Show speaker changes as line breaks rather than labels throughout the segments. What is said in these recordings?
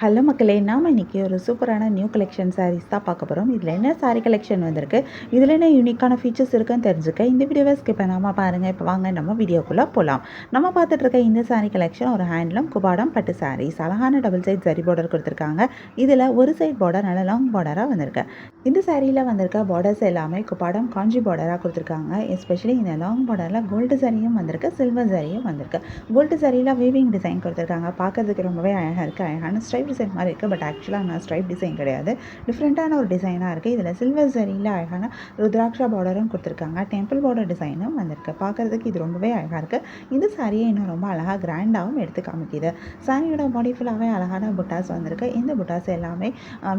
Hello மக்களே, நாம் இன்றைக்கி ஒரு சூப்பரான நியூ கலெக்ஷன் சாரீஸ் தான் பார்க்க போகிறோம். இதில் என்ன சாரீ கலெக்ஷன் வந்திருக்கு, இதில் என்ன யூனிக்கான ஃபீச்சர்ஸ் இருக்குன்னு தெரிஞ்சுக்க இந்த வீடியோவை ஸ்கிப் பண்ணாமல் பாருங்கள். இப்போ வாங்க நம்ம வீடியோக்குள்ளே போகலாம். நம்ம பார்த்துட்டு இருக்க இந்த சாரீ கலெக்ஷன் ஒரு ஹேண்ட்லூம் குபாடம் பட்டு சாரீஸ். அழகான டபுள் சைட் ஜரி பார்டர் கொடுத்துருக்காங்க. இதில் ஒரு சைட் பார்டர் நல்ல லாங் பார்டராக வந்திருக்கு. இந்த சாரியில் வந்திருக்க பார்டர்ஸ் எல்லாமே குபாடம் காஞ்சி பார்டராக கொடுத்துருக்காங்க. எஸ்பெஷலி இந்த லாங் பார்டரில் கோல்டு சரியும் வந்திருக்கு, சில்வர் சரியும் வந்திருக்கு. கோல்டு சரியில் வீவிங் டிசைன் கொடுத்துருக்காங்க. பார்க்கறதுக்கு ரொம்பவே அழகாக இருக்குது. அழகான ஸ்ட்ரைப் டிசைன் மாதிரி இருக்குது. பட் ஆக்சுவலாக நான் ஸ்ட்ரைப் டிசைன் கிடையாது, டிஃப்ரெண்ட்டான ஒரு டிசைனாக இருக்குது. இதில் சில்வர் சரியில் அழகான ருத்ராட்சா பார்டரும் கொடுத்துருக்காங்க. டெம்பிள் பார்டர் டிசைனும் வந்திருக்கு. பார்க்குறதுக்கு இது ரொம்பவே அழகாக இருக்குது. இந்த சாரியை இன்னும் ரொம்ப அழகாக கிராண்டாகவும் எடுத்து காமிக்குது. சாரியோட பாடி ஃபுல்லாகவே அழகான புட்டாஸ் வந்திருக்கு. இந்த புட்டாஸ் எல்லாமே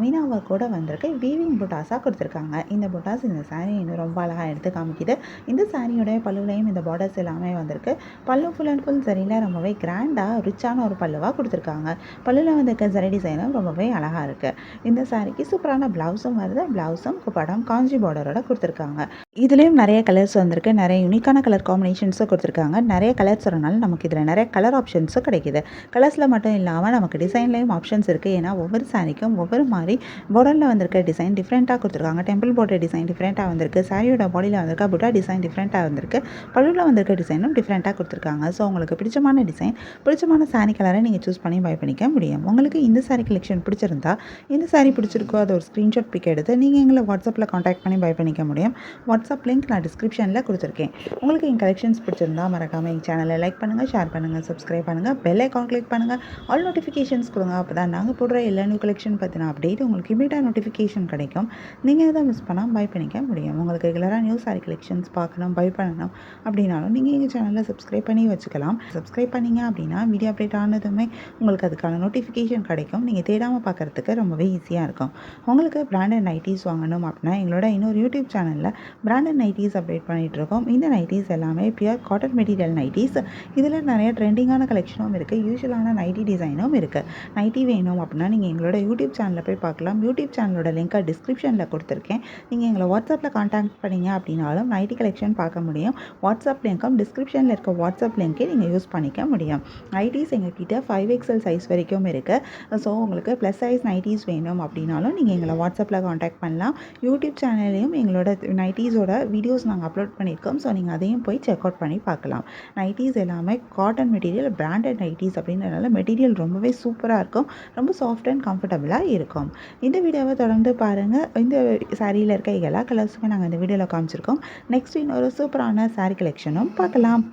மீனா ஒர்க் கூட வந்திருக்கு. வீவிங் புட்டாஸாக கொடுத்துருக்காங்க. இந்த புட்டாஸ் இந்த சாரியை இன்னும் ரொம்ப அழகாக எடுத்து காமிக்குது. இந்த சாரியோடைய பல்லுலையும் இந்த பார்டர்ஸ் எல்லாமே வந்திருக்கு. பல்லு ஃபுல் அண்ட் ஃபுல் சரியில் ரொம்பவே கிராண்டாக ரிச்சான ஒரு பல்லுவாக கொடுத்துருக்காங்க. பல்லுவில் வந்திருக்க சரி டிசைனும் ரொம்பவே அழகாக இருக்குது. இந்த சாரிக்கு சூப்பரான ப்ளவுஸும் வருது. ப்ளவுஸும் குபாடம் காஞ்சி பார்டரோட கொடுத்துருக்காங்க. இதுலேயும் நிறைய கலர்ஸ் வந்திருக்கு. நிறைய யூனிக்கான கலர் காம்பினேஷன்ஸும் கொடுத்துருக்காங்க. நிறைய கலர்ஸ் வரனால நமக்கு இதில் நிறைய கலர் ஆப்ஷன்ஸும் கிடைக்கிது. கலர்ஸில் மட்டும் இல்லாமல் நமக்கு டிசைன்லேயும் ஆப்ஷன்ஸ் இருக்குது. ஏன்னா ஒவ்வொரு சாரிக்கும் ஒவ்வொரு மாதிரி பார்டரில் வந்திருக்க டிசைன் டிஃப்ரெண்ட்டாக கொடுத்துருக்காங்க. டெம்பிள் பார்டர் டிசைன் டிஃப்ரெண்ட்டாக வந்திருக்கு. சாரியோட பாடியில் வந்திருக்க புட்டா டிசைன் டிஃப்ரெண்ட்டாக வந்திருக்கு. பல்லுவில் வந்திருக்க டிசைனும் டிஃப்ரெண்ட்டாக கொடுத்துருக்காங்க. ஸோ உங்களுக்கு பிடிச்சமான டிசைன், பிடிச்சமான சாரி கலரை நீங்கள் சூஸ் பண்ணி பை பண்ணிக்க முடியும். உங்களுக்கு இந்த சாரி கலெக்ஷன் பிடிச்சிருந்தா, இந்த சாரி பிடிச்சிருக்கோ அதை ஒரு ஸ்க்ரீன்ஷாட் பிக் எடுத்து நீங்கள் எங்களை வாட்ஸ்அப்பில் காண்டாக்ட் பண்ணி பை பண்ணிக்க முடியும். வாட்ஸ்அப் லிங்க் நான் டிஸ்கிரிப்ஷனில் கொடுத்துருக்கேன். உங்களுக்கு என் கலெக்ஷன்ஸ் பிடிச்சிருந்தா மறக்காமல் எங்கள் சேனலை லைக் பண்ணுங்கள், ஷேர் பண்ணுங்கள், சப்ஸ்கிரைப் பண்ணுங்கள், பெல் ஐக்கான் கிளிக் பண்ணுங்கள், ஆல் நோட்டிஃபிகேஷன்ஸ் கொடுங்க. அப்போ தான் நாங்கள் போடுற எல்லா நியூ கலெக்ஷன் பற்றின அப்டேட் உங்களுக்கு இமீடியட்டாக நோட்டிஃபிகேஷன் கிடைக்கும். நீங்கள் எதை மிஸ் பண்ணால் பை பண்ணிக்க முடியும். உங்களுக்கு ரெகுலராக நியூ சாரி கலெக்ஷன்ஸ் பார்க்கணும், பை பண்ணணும் அப்படின்னாலும் நீங்கள் எங்கள் சேனலில் சப்ஸ்கிரைப் பண்ணி வச்சுக்கலாம். சப்ஸ்கிரைப் பண்ணிங்க அப்படின்னா வீடியோ அப்டேட் ஆனதுமே உங்களுக்கு அதுக்கான நோட்டிஃபிகேஷன் கிடைக்கும். நீங்கள் தேடாமல் பார்க்குறதுக்கு ரொம்பவே ஈஸியாக இருக்கும். உங்களுக்கு பிராண்டட் நைட்டீஸ் வாங்கணும் அப்படின்னா எங்களோட இன்னொரு யூடியூப் சேனலில் பிராண்டட் நைட்டீஸ் அப்டேட் பண்ணிகிட்ருக்கோம். இந்த நைட்டீஸ் எல்லாமே பியூர் காட்டன் மெட்டீரியல் நைட்டீஸ். இதில் நிறைய ட்ரெண்டிங்கான கலெக்ஷனும் இருக்குது, யூஸ்வலான நைட்டி டிசைனும் இருக்குது. நைட்டி வேணும் அப்படின்னா நீங்கள் எங்களோட யூடியூப் சேனலில் போய் பார்க்கலாம். யூடியூப் சேனலோட லிங்க்கை டிஸ்கிரிப்ஷனில் கொடுத்துருக்கேன். நீங்கள் எங்களை வாட்ஸ்அப்பில் காண்டாக்ட் பண்ணிங்க அப்படின்னாலும் நைட்டி கலெக்ஷன் பார்க்க முடியும். வாட்ஸ்அப் லிங்க்கும் டிஸ்கிரிப்ஷனில் இருக்க வாட்ஸ்அப் லிங்க்கே நீங்கள் யூஸ் பண்ணிக்க முடியும். நைட்டீஸ் எங்ககிட்ட 5XL சைஸ் வரைக்கும் இருக்குது. ஸோ உங்களுக்கு ப்ளஸ் சைஸ் நைட்டீஸ் வேணும் அப்படின்னாலும் நீங்கள் எங்களை வாட்ஸ்அப்பில் காண்டாக்ட் பண்ணலாம். யூடியூப் சேனல்லையும் எங்களோட நைட்டீஸோட வீடியோஸ் நாங்கள் அப்லோட் பண்ணியிருக்கோம். ஸோ நீங்கள் அதையும் போய் செக் அவுட் பண்ணி பார்க்கலாம். நைட்டீஸ் எல்லாமே காட்டன் மெட்டீரியல், பிராண்டட் நைட்டீஸ் அப்படின்றனால மெட்டீரியல் ரொம்பவே சூப்பராக இருக்கும், ரொம்ப சாஃப்ட் அண்ட் கம்ஃபர்டபுளாக இருக்கும். இந்த வீடியோவை தொடர்ந்து பாருங்கள். இந்த சாரியில் இருக்க எல்லா கலர்ஸுமே நாங்கள் இந்த வீடியோவில் காமிச்சிருக்கோம். நெக்ஸ்ட் இன்னொரு சூப்பரான சாரி கலெக்ஷனும் பார்க்கலாம்.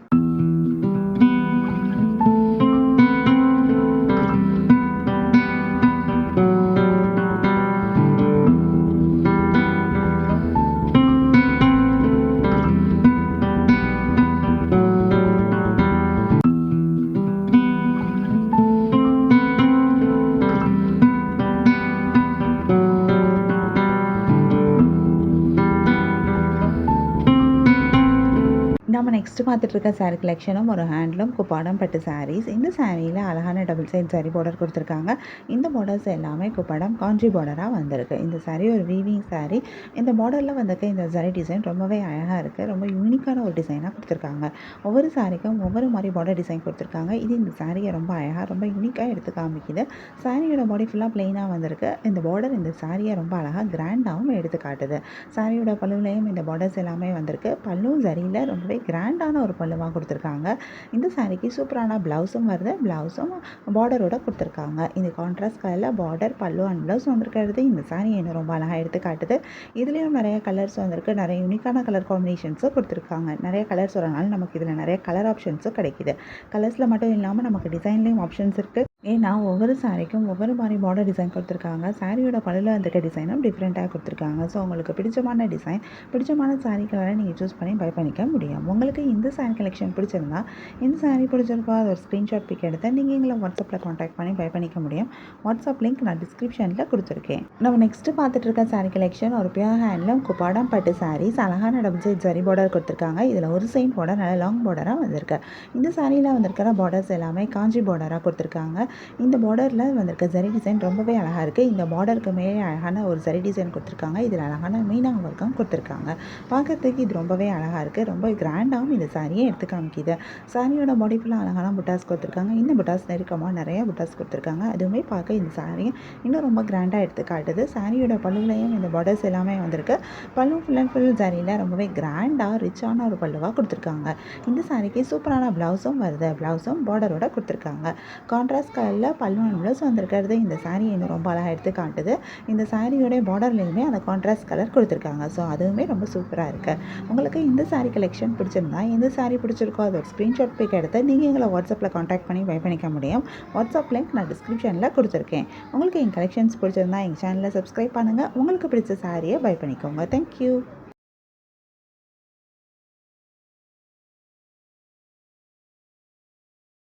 நம்ம நெக்ஸ்ட்டு பார்த்துட்டு இருக்க சாரீ கலெக்ஷனும் ஒரு ஹேண்ட்லூம் குபாடம் பட்டு சாரீஸ். இந்த சாரியில் அழகான டபுள் சைட் சாரி பார்டர் கொடுத்துருக்காங்க. இந்த பார்டர்ஸ் எல்லாமே குபாடம் காஞ்சி பார்டராக வந்திருக்கு. இந்த சாரீ ஒரு வீவிங் சாரீ. இந்த பார்டரில் வந்திருக்க இந்த சாரி டிசைன் ரொம்பவே அழகாக இருக்குது. ரொம்ப யூனிக்கான ஒரு டிசைனாக கொடுத்துருக்காங்க. ஒவ்வொரு சாரிக்கும் ஒவ்வொரு மாதிரி பார்டர் டிசைன் கொடுத்துருக்காங்க. இது இந்த சாரியை ரொம்ப அழகாக, ரொம்ப யூனிக்காக எடுத்து காமிக்குது. சாரியோட பாடி ஃபுல்லாக பிளெயினாக வந்திருக்கு. இந்த பார்டர் இந்த சாரியை ரொம்ப அழகாக கிராண்டாகவும் எடுத்து காட்டுது. சாரியோட பல்லுலையும் இந்த பார்டர்ஸ் எல்லாமே வந்திருக்கு. பல்லும் சரியில் ரொம்பவே கிராண்டான ஒரு பல்லுவாக கொடுத்துருக்காங்க. இந்த சாரிக்கு சூப்பரான ப்ளவுஸும் வருது. ப்ளவுஸும் பார்டரோட கொடுத்துருக்காங்க. இந்த கான்ட்ராஸ்ட் கலரில் பார்டர், பல்லு அண்ட் ப்ளவுஸ் வந்திருக்கிறது இந்த சாரி என்ன ரொம்ப அழகாக எடுத்து காட்டுது. இதுலேயும் நிறைய கலர்ஸ் வந்திருக்கு. நிறைய யூனிக்கான கலர் காம்பினேஷன்ஸும் கொடுத்துருக்காங்க. நிறைய கலர்ஸ் வரனால நமக்கு இதில் நிறைய கலர் ஆப்ஷன்ஸும் கிடைக்கிது. கலர்ஸில் மட்டும் இல்லாமல் நமக்கு டிசைன்லேயும் ஆப்ஷன்ஸ் இருக்குது. ஏன்னா ஒவ்வொரு சாரிக்கும் ஒவ்வொரு மாதிரி பார்டர் டிசைன் கொடுத்துருக்காங்க. சாரியோட பல்லுல வந்துருக்க டிசைனும் டிஃப்ரெண்ட்டாக கொடுத்துருக்காங்க. ஸோ உங்களுக்கு பிடிச்சமான டிசைன், பிடிச்சமான சாரி கலரை நீங்கள் சூஸ் பண்ணி பை பண்ணிக்க முடியும். உங்களுக்கு இந்த சாரி கலெக்ஷன் பிடிச்சிருந்தா, இந்த சாரி பிடிச்சிருக்கோ அது ஒரு ஸ்க்ரீன்ஷாட் பிக் எடுத்து நீங்கள் எங்களை வாட்ஸ்அப்பில் காண்டாக்ட் பண்ணி பை பண்ணிக்க முடியும். வாட்ஸ்அப் லிங்க் நான் டிஸ்கிரிப்ஷனில் கொடுத்துருக்கேன். நம்ம நெக்ஸ்ட்டு பார்த்துட்டு இருக்க சாரி கலெக்ஷன் ஒரு பியூர் ஹேண்ட்லூம் குபாடம் பட்டு சாரீஸ். அழகான டபுள் சைட் ஜரி பார்டர் கொடுத்துருக்காங்க. இதில் ஒரு சைட் பார்டர் நல்ல லாங் பார்டராக வந்திருக்கு. இந்த சாரியில் வந்திருக்கிற பார்டர்ஸ் எல்லாமே காஞ்சி பார்டராக கொடுத்துருக்காங்க. இந்த பார்டரில் வந்திருக்க ஜரி டிசைன் ரொம்பவே அழகாக இருக்குது. இந்த பார்டருக்கு மேலே அழகான ஒரு ஜரி டிசைன் கொடுத்துருக்காங்க. இதில் அழகான மீனா ஒர்க்கும் கொடுத்துருக்காங்க. பார்க்கறதுக்கு இது ரொம்பவே அழகாக இருக்குது. ரொம்ப கிராண்டாகவும் இந்த சாரியை எடுத்து காமிக்குது. சாரியோட பாடி ஃபுல்லாக அழகான புட்டாஸ் கொடுத்துருக்காங்க. இந்த புட்டாஸ் நெருக்கமாக நிறைய புட்டாஸ் கொடுத்துருக்காங்க. அதுவுமே பார்க்க இந்த சாரியை இன்னும் ரொம்ப கிராண்டாக எடுத்து காட்டுது. சாரியோட பல்லுலையும் இந்த பார்டர்ஸ் எல்லாமே வந்திருக்கு. பல்லு ஃபுல் அண்ட் ஃபுல் சாரியில் ரொம்பவே கிராண்டாக ரிச்சான ஒரு பல்லுவாக கொடுத்துருக்காங்க. இந்த சாரிக்கு சூப்பரான ப்ளவுஸும் வருது. ப்ளவுஸும் பார்டரோட கொடுத்துருக்காங்க. கான்ட்ராஸ்ட் கலரில் பல்லு அண்ட் ப்ளவுஸ் வந்திருக்கிறது இந்த சாரி இன்னும் ரொம்ப அழகாக எடுத்து காட்டுது. இந்த சாரியோட பார்டர்லேயுமே அந்த கான்ட்ராஸ்ட் கலர் கொடுத்துருக்காங்க. ஸோ அதுவுமே ரொம்ப சூப்பராக இருக்குது. உங்களுக்கு இந்த சாரி கலெக்ஷன் பிடிச்சிருந்தா எந்த சாரி பிடிச்சிருக்கோ அதை ஒரு ஸ்க்ரீன்ஷாட் பிக் எடுத்து நீங்கள் எங்களை வாட்ஸ்அப்பில் காண்டாக்ட் பண்ணி பை பண்ணிக்க முடியும். வாட்ஸ்அப் லிங்க் நான் டிஸ்கிரிப்ஷனில் கொடுத்துருக்கேன். உங்களுக்கு என் கலெக்ஷன்ஸ் பிடிச்சிருந்தா எங்கள் சேனலை சப்ஸ்கிரைப் பண்ணுங்கள். உங்களுக்கு பிடிச்ச சாரியை பை பண்ணிக்கோங்க. தேங்க்யூ.